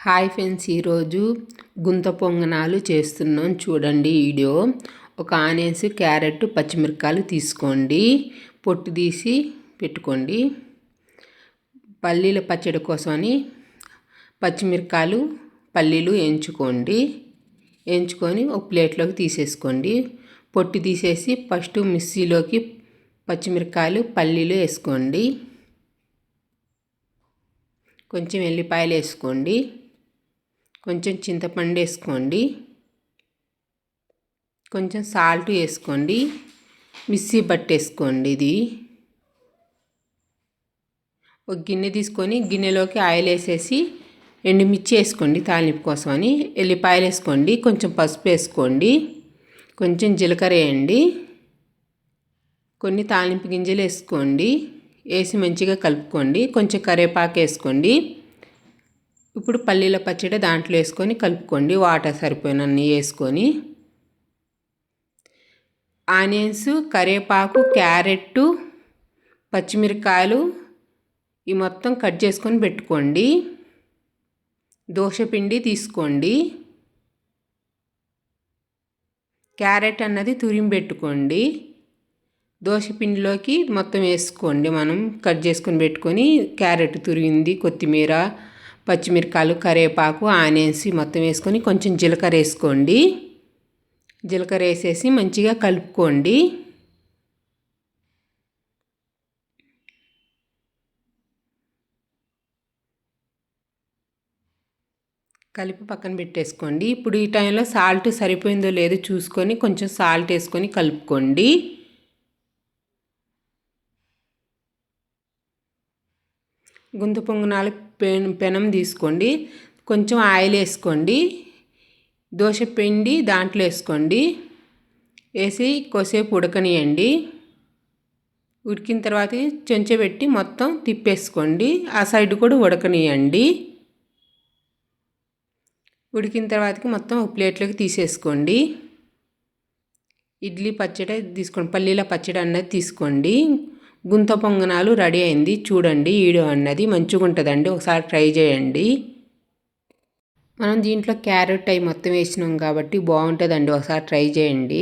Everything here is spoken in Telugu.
హాయ్ ఫ్రెండ్స్, ఈరోజు గుంత పొంగనాలు చేస్తున్నాం. చూడండి వీడియో. ఒక ఆనియన్స్, క్యారెట్, పచ్చిమిరపకాయలు తీసుకోండి, పొట్టు తీసి పెట్టుకోండి. పల్లీల పచ్చడి కోసమని పచ్చిమిరపకాయలు, పల్లీలు వేయించుకొని ఒక ప్లేట్లోకి తీసేసుకోండి. పొట్టు తీసేసి ఫస్ట్ మిక్సీలోకి పచ్చిమిరపకాయలు, పల్లీలు వేసుకోండి. కొంచెం ఎల్లిపాయలు వేసుకోండి. కొంచెం చింతపండు వేసుకోండి. కొంచెం సాల్ట్ వేసుకోండి. మిక్సీ పట్టేసుకోండి. ఇది ఒక గిన్నె తీసుకొని గిన్నెలోకి ఆయిల్ వేసేసి ఎండుమిర్చి వేసుకోండి తాలింపు కోసమని. ఎల్లిపాయలు వేసుకోండి. కొంచెం పసుపు వేసుకోండి. కొంచెం జీలకర్ర వేయండి. కొన్ని తాలింపు గింజలు వేసుకోండి. వేసి మంచిగా కలుపుకోండి. కొంచెం కరివేపాకు వేసుకోండి. ఇప్పుడు పల్లీల పచ్చడి దాంట్లో వేసుకొని కలుపుకోండి. వాటర్ సరిపోయినన్ని వేసుకొని ఆనియన్స్, కరివేపాకు, క్యారెట్, పచ్చిమిరపకాయలు ఈ మొత్తం కట్ చేసుకొని పెట్టుకోండి. దోసపిండి తీసుకోండి. క్యారెట్ అన్నది తురిమి పెట్టుకోండి. దోసపిండిలోకి మొత్తం వేసుకోండి. మనం కట్ చేసుకొని పెట్టుకొని క్యారెట్ తురిగింది, కొత్తిమీర, పచ్చిమిరపకాయలు, కరివేపాకు, ఆనియన్స్ మొత్తం వేసుకొని కొంచెం జీలకర్ర వేసుకోండి. జీలకర్ర వేసేసి మంచిగా కలుపుకోండి. కలిపి పక్కన పెట్టేసుకోండి. ఇప్పుడు ఈ టైంలో సాల్ట్ సరిపోయిందో లేదో చూసుకొని కొంచెం సాల్ట్ వేసుకొని కలుపుకోండి. గుంత పొంగనాలు పెనం తీసుకోండి. కొంచెం ఆయిల్ వేసుకోండి. దోశ పిండి దాంట్లో వేసుకోండి. వేసి కొద్దిసేపు ఉడకనియండి. ఉడికిన తర్వాత చెంచా పెట్టి మొత్తం తిప్పేసుకోండి. ఆ సైడ్ కూడా ఉడకనియండి. ఉడికిన తర్వాతకి మొత్తం ఒక ప్లేట్లోకి తీసేసుకోండి. ఇడ్లీ పచ్చడి తీసుకోండి. పల్లీల పచ్చడి అన్నది తీసుకోండి. గుంత పొంగనాలు రెడీ అయింది. చూడండి వీడియో అన్నది మంచిగా ఉంటుందండి. ఒకసారి ట్రై చేయండి. మనం దీంట్లో క్యారెట్ అవి మొత్తం వేసినాం కాబట్టి బాగుంటుందండి. ఒకసారి ట్రై చేయండి.